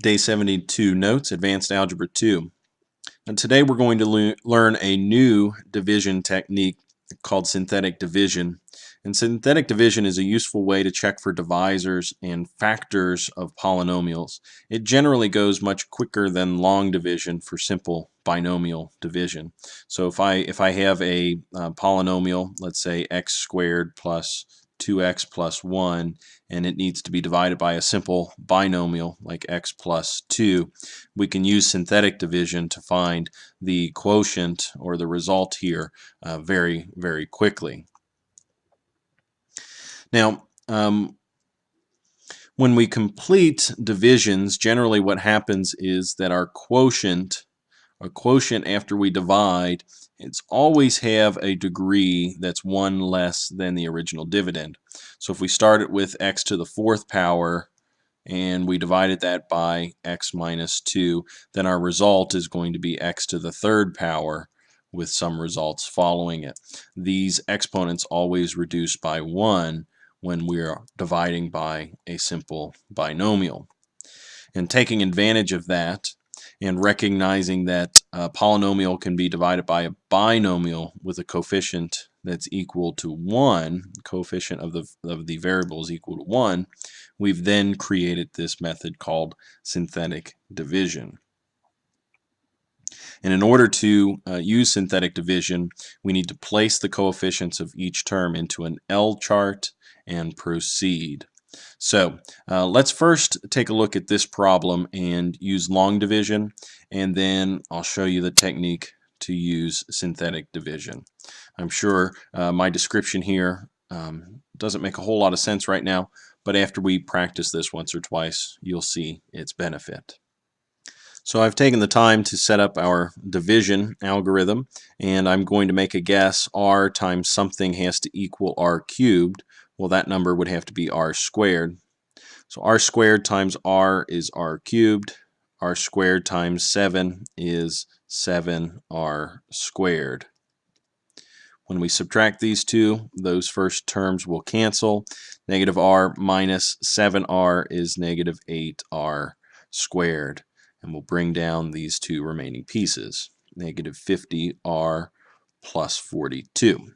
Day 72 Notes, Advanced Algebra 2. And today we're going to learn a new division technique called synthetic division. And synthetic division is a useful way to check for divisors and factors of polynomials. It generally goes much quicker than long division for simple binomial division. So if I have a polynomial, let's say x squared plus 2x plus 1, and it needs to be divided by a simple binomial like x plus 2, we can use synthetic division to find the quotient or the result here very, very quickly. Now, when we complete divisions, generally what happens is that our quotient after we divide, it's always have a degree that's 1 less than the original dividend. So if we start it with x to the 4th power and we divided that by x minus 2, then our result is going to be x to the 3rd power with some results following it. These exponents always reduce by 1 when we are dividing by a simple binomial. And taking advantage of that and recognizing that a polynomial can be divided by a binomial with a coefficient that's equal to 1, the coefficient of the variable is equal to 1, we've then created this method called synthetic division. And in order to use synthetic division, we need to place the coefficients of each term into an L chart and proceed. So let's first take a look at this problem and use long division, and then I'll show you the technique to use synthetic division. I'm sure my description here doesn't make a whole lot of sense right now, but after we practice this once or twice, you'll see its benefit. So I've taken the time to set up our division algorithm, and I'm going to make a guess. R times something has to equal r cubed. Well, that number would have to be r squared. So r squared times r is r cubed. R squared times 7 is 7r squared. When we subtract these two, those first terms will cancel. Negative r minus 7r is negative 8r squared. And we'll bring down these two remaining pieces. Negative 50r plus 42.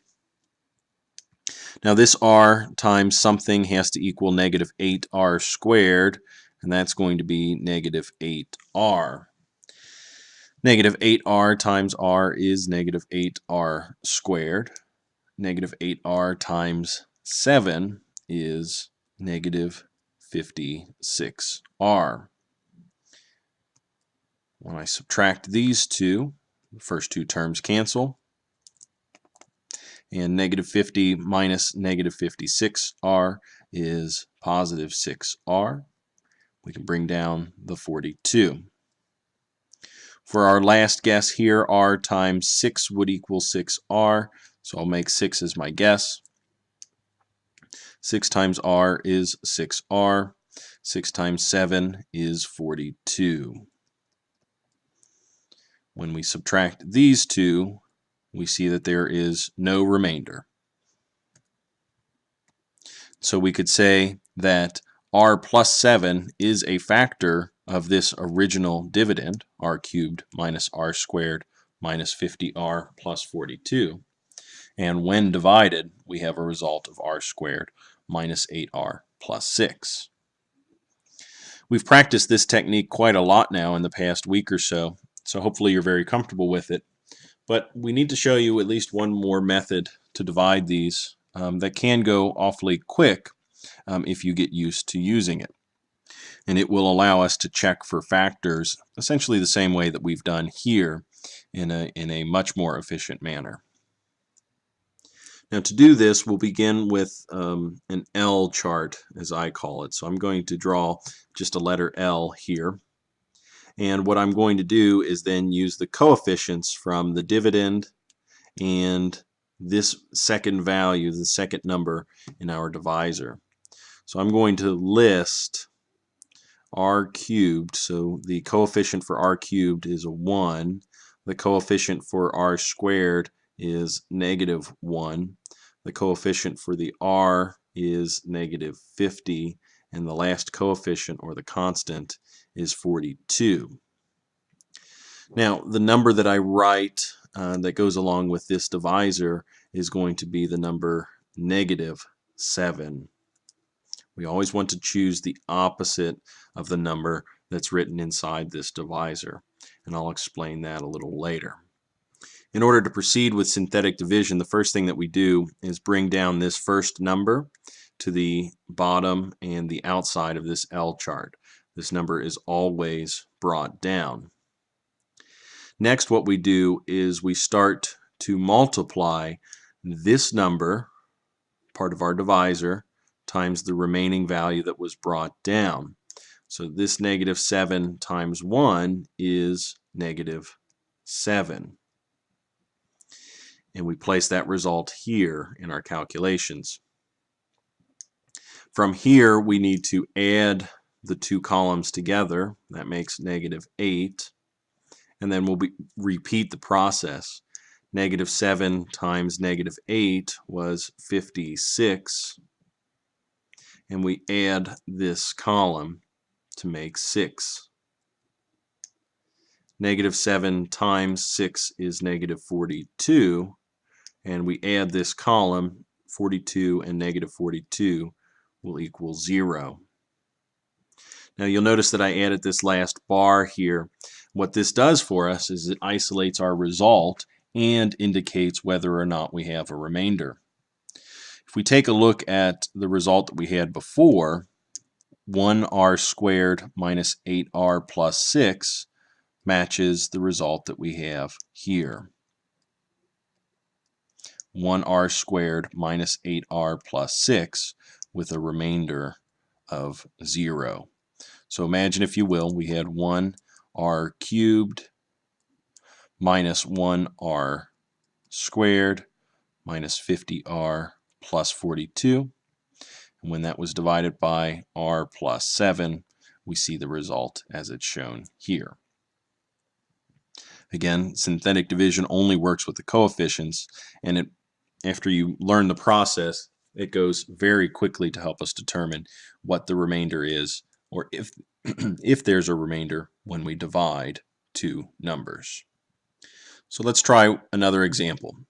Now this r times something has to equal negative 8r squared, and that's going to be negative 8r. Negative 8r times r is negative 8r squared. Negative 8r times 7 is negative 56r. When I subtract these two, the first two terms cancel. And negative 50 minus negative 56r is positive 6r. We can bring down the 42. For our last guess here, r times 6 would equal 6r, so I'll make 6 as my guess. 6 times r is 6r. 6 times 7 is 42. When we subtract these two, we see that there is no remainder. So we could say that r plus 7 is a factor of this original dividend, r cubed minus r squared minus 50r plus 42. And when divided, we have a result of r squared minus 8r plus 6. We've practiced this technique quite a lot now in the past week or so, so hopefully you're very comfortable with it. But we need to show you at least one more method to divide these that can go awfully quick if you get used to using it. And it will allow us to check for factors essentially the same way that we've done here in a much more efficient manner. Now to do this, we'll begin with an L chart, as I call it. So I'm going to draw just a letter L here. And what I'm going to do is then use the coefficients from the dividend and this second value, the second number in our divisor. So I'm going to list r cubed. So the coefficient for r cubed is a 1. The coefficient for r squared is negative 1. The coefficient for the r is negative 50. and the last coefficient, or the constant, is 42. Now, the number that I write that goes along with this divisor is going to be the number -7. We always want to choose the opposite of the number that's written inside this divisor, and I'll explain that a little later. In order to proceed with synthetic division, the first thing that we do is bring down this first number to the bottom and the outside of this L chart. This number is always brought down. Next, what we do is we start to multiply this number, part of our divisor, times the remaining value that was brought down. So this -7 times 1 is -7. And we place that result here in our calculations. From here, we need to add the two columns together. That makes -8. And then we'll repeat the process. -7 times -8 was 56. And we add this column to make 6. -7 times 6 is -42. And we add this column, 42 and -42 will equal 0. Now you'll notice that I added this last bar here. What this does for us is it isolates our result and indicates whether or not we have a remainder. If we take a look at the result that we had before, 1r squared minus 8r plus 6 matches the result that we have here. 1r squared minus 8r plus 6 with a remainder of 0. So imagine, if you will, we had 1r cubed minus 1r squared minus 50r plus 42. And when that was divided by r plus 7, we see the result as it's shown here. Again, synthetic division only works with the coefficients, and after you learn the process, it goes very quickly to help us determine what the remainder is, or if there's a remainder when we divide two numbers. So let's try another example.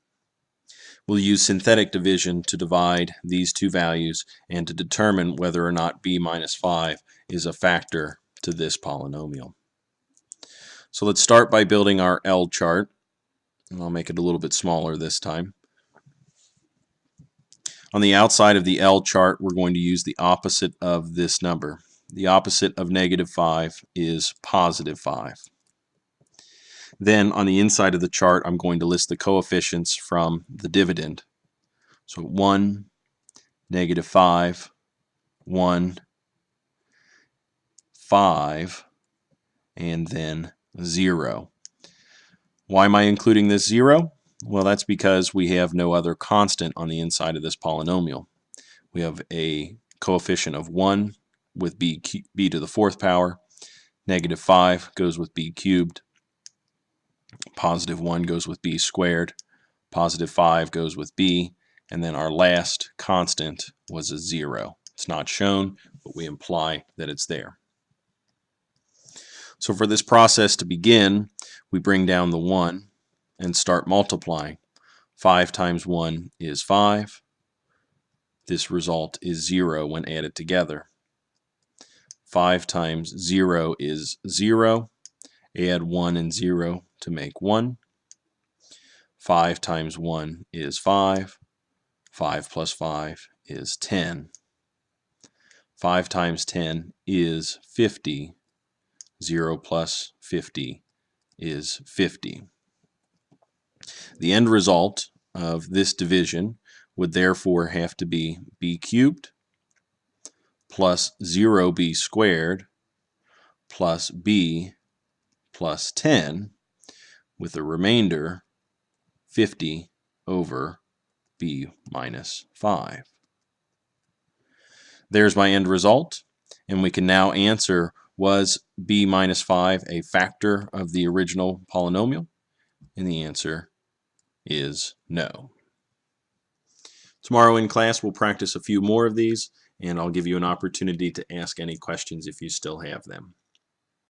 We'll use synthetic division to divide these two values and to determine whether or not b minus 5 is a factor to this polynomial. So let's start by building our L chart, and I'll make it a little bit smaller this time. On the outside of the L chart, we're going to use the opposite of this number. The opposite of -5 is +5. Then on the inside of the chart, I'm going to list the coefficients from the dividend. So 1, -5, 1, 5, and then 0. Why am I including this 0? Well, that's because we have no other constant on the inside of this polynomial. We have a coefficient of 1 with b to the 4th power, -5 goes with b cubed, +1 goes with b squared, +5 goes with b, and then our last constant was a 0. It's not shown, but we imply that it's there. So for this process to begin, we bring down the 1 and start multiplying. 5 times 1 is 5. This result is 0 when added together. 5 times 0 is 0. Add 1 and 0 to make 1. 5 times 1 is 5. 5 plus 5 is 10. 5 times 10 is 50. 0 plus 50 is 50. The end result of this division would therefore have to be b cubed plus 0b squared plus b plus 10 with a remainder 50 over b minus 5. There's my end result, and we can now answer, was b minus 5 a factor of the original polynomial? And the answer is no. Tomorrow in class we'll practice a few more of these, and I'll give you an opportunity to ask any questions if you still have them.